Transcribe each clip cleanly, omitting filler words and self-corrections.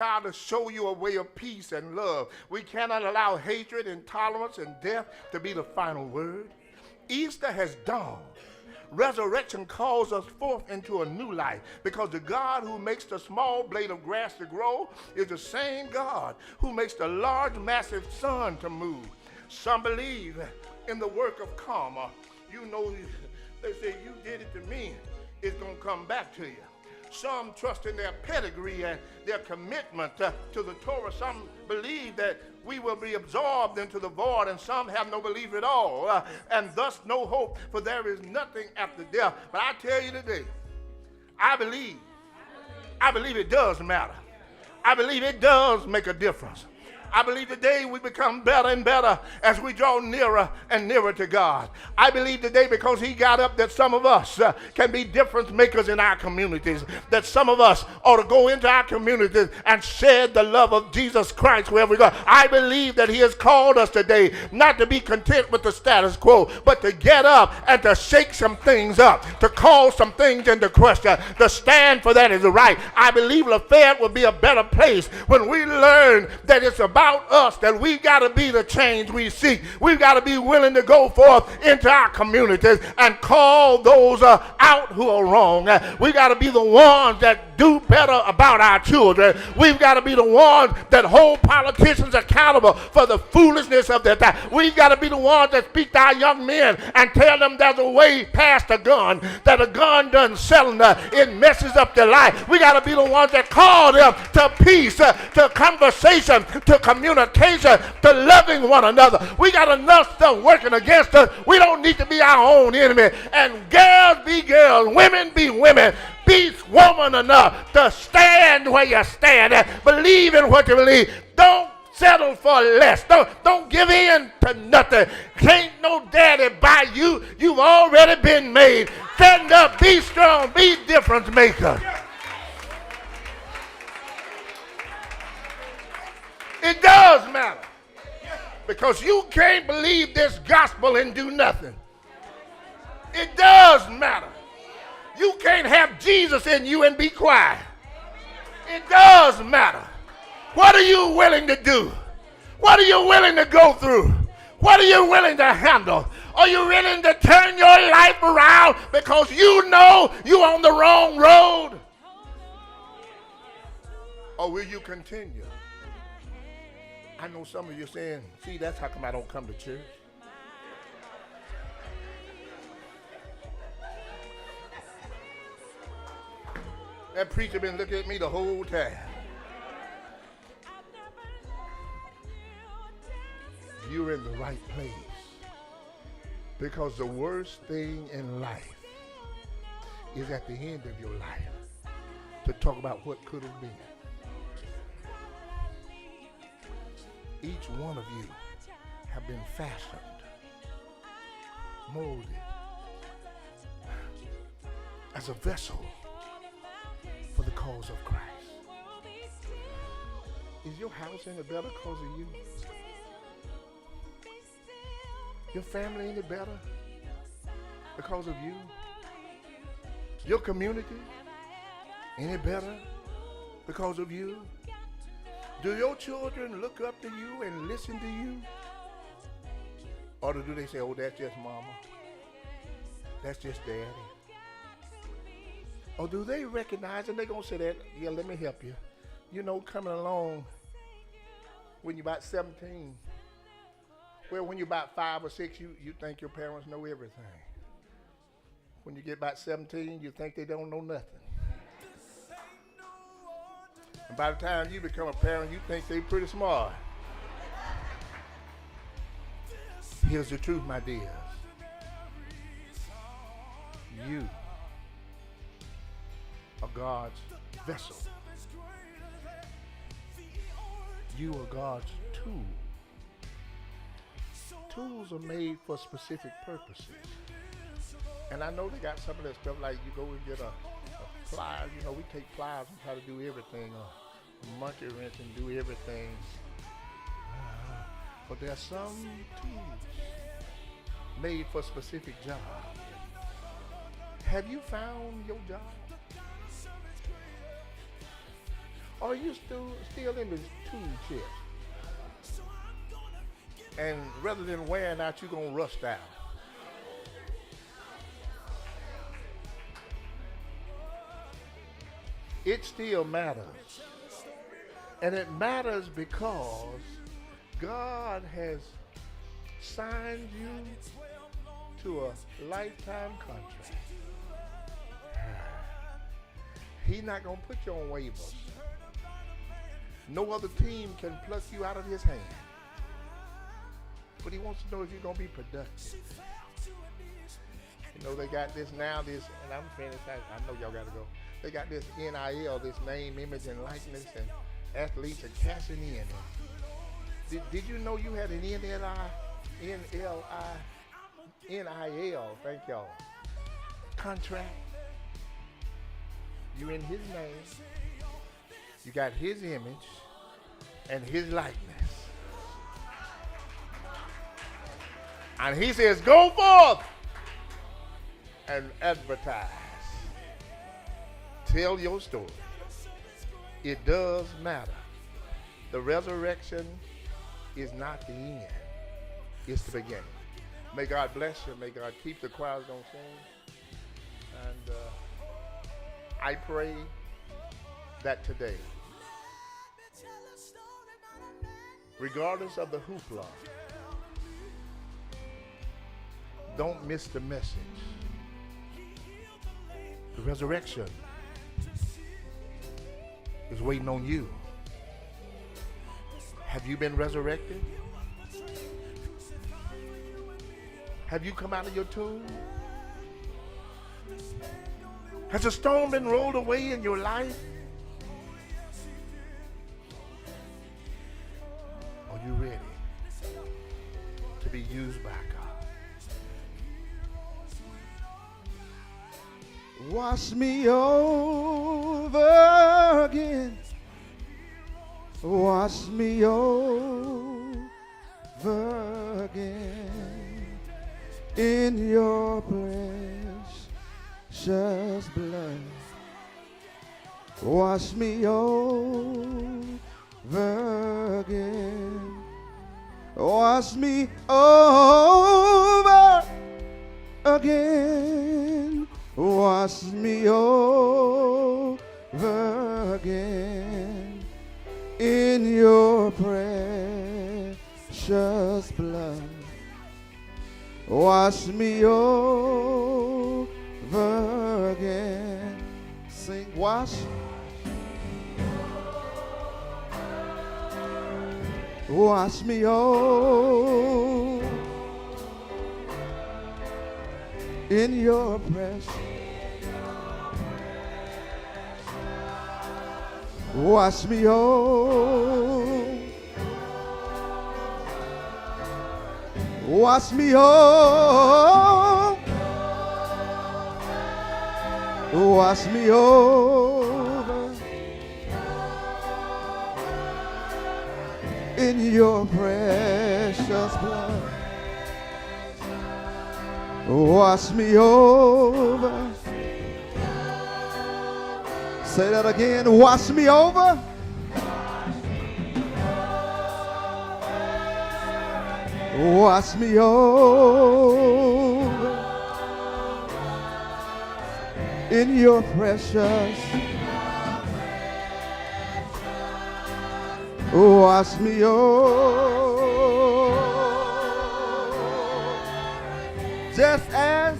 God to show you a way of peace and love. We cannot allow hatred, intolerance, and death to be the final word. Easter has dawned. Resurrection calls us forth into a new life because the God who makes the small blade of grass to grow is the same God who makes the large, massive sun to move. Some believe in the work of karma. You know, they say, you did it to me, it's going to come back to you. Some trust in their pedigree and their commitment to the Torah. Some believe that we will be absorbed into the void, and some have no belief at all, and thus no hope, for there is nothing after death. But I tell you today, I believe it does matter. I believe it does make a difference. I believe today we become better and better as we draw nearer and nearer to God. I believe today because he got up that some of us can be difference makers in our communities, that some of us ought to go into our communities and share the love of Jesus Christ wherever we go. I believe that he has called us today not to be content with the status quo, but to get up and to shake some things up, to call some things into question, to stand for that is right. I believe Lafayette will be a better place when we learn that it's about us, that we've got to be the change we seek. We've got to be willing to go forth into our communities and call those out who are wrong. We've got to be the ones that do better about our children. We've got to be the ones that hold politicians accountable for the foolishness of their time. We've got to be the ones that speak to our young men and tell them there's a way past a gun, that a gun doesn't sell them, it messes up their life. We got to be the ones that call them to peace, to conversation, to communication, to loving one another. We got enough stuff working against us. We don't need to be our own enemy. And girls be girls, women be women. Be woman enough to stand where you stand and believe in what you believe. Don't settle for less. Don't give in to nothing. Can't no daddy buy you. You've already been made. Stand up, be strong, be difference maker. It does matter. Because you can't believe this gospel and do nothing. It does matter. You can't have Jesus in you and be quiet. It does matter. What are you willing to do? What are you willing to go through? What are you willing to handle? Are you willing to turn your life around because you know you're on the wrong road? Or will you continue? I know some of you saying, see, that's how come I don't come to church. That preacher been looking at me the whole time. You're in the right place. Because the worst thing in life is at the end of your life to talk about what could have been. Each one of you have been fashioned, molded as a vessel for the cause of Christ. Is your house any better because of you? Your family any better because of you? Your community any better because of you? Do your children look up to you and listen to you? Or do they say, oh, that's just mama? That's just daddy? Or do they recognize, and they're going to say that, yeah, let me help you. You know, coming along when you're about 17, well, when you're about 5 or 6, you think your parents know everything. When you get about 17, you think they don't know nothing. And by the time you become a parent, you think they're pretty smart. Here's the truth, my dears. You are God's vessel. You are God's tool. Tools are made for specific purposes. And I know they got some of that stuff like you go and get a pliers. You know, we take pliers and try to do everything. A monkey wrench and do everything. But there are some tools made for specific jobs. Have you found your job? Or are you still in this tool chest? And rather than wearing out, you're going to rust out. It still matters. And it matters because God has signed you to a lifetime contract. He's not going to put you on waivers. No other team can pluck you out of his hand. But he wants to know if you're going to be productive. You know, they got this now, and I'm finished. I know y'all got to go. They got this NIL, this name, image, and likeness, and athletes are cashing in. Did you know you had an NIL, thank y'all, contract? You in his name. You got his image and his likeness. And he says, go forth and advertise. Tell your story. It does matter. The resurrection is not the end. It's the beginning. May God bless you. May God keep the choirs going to sing. And I pray that today, regardless of the hoopla, don't miss the message. The resurrection is waiting on you. Have you been resurrected? Have you come out of your tomb? Has a stone been rolled away in your life? Are you ready to be used by God? Wash me over again. Wash me over again in your precious blood. Wash me over again. Wash me over again. Wash me over again in your precious blood. Wash me over again. Sing, wash. Wash me over in your precious. Wash me over. Wash me over. Wash me over in your precious blood. Wash me over. Say that again. Wash me over. Wash me over in your precious. Wash me over. Just as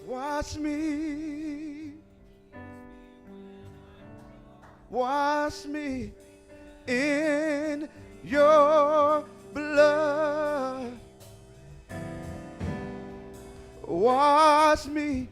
wash me wash me in your blood. Wash me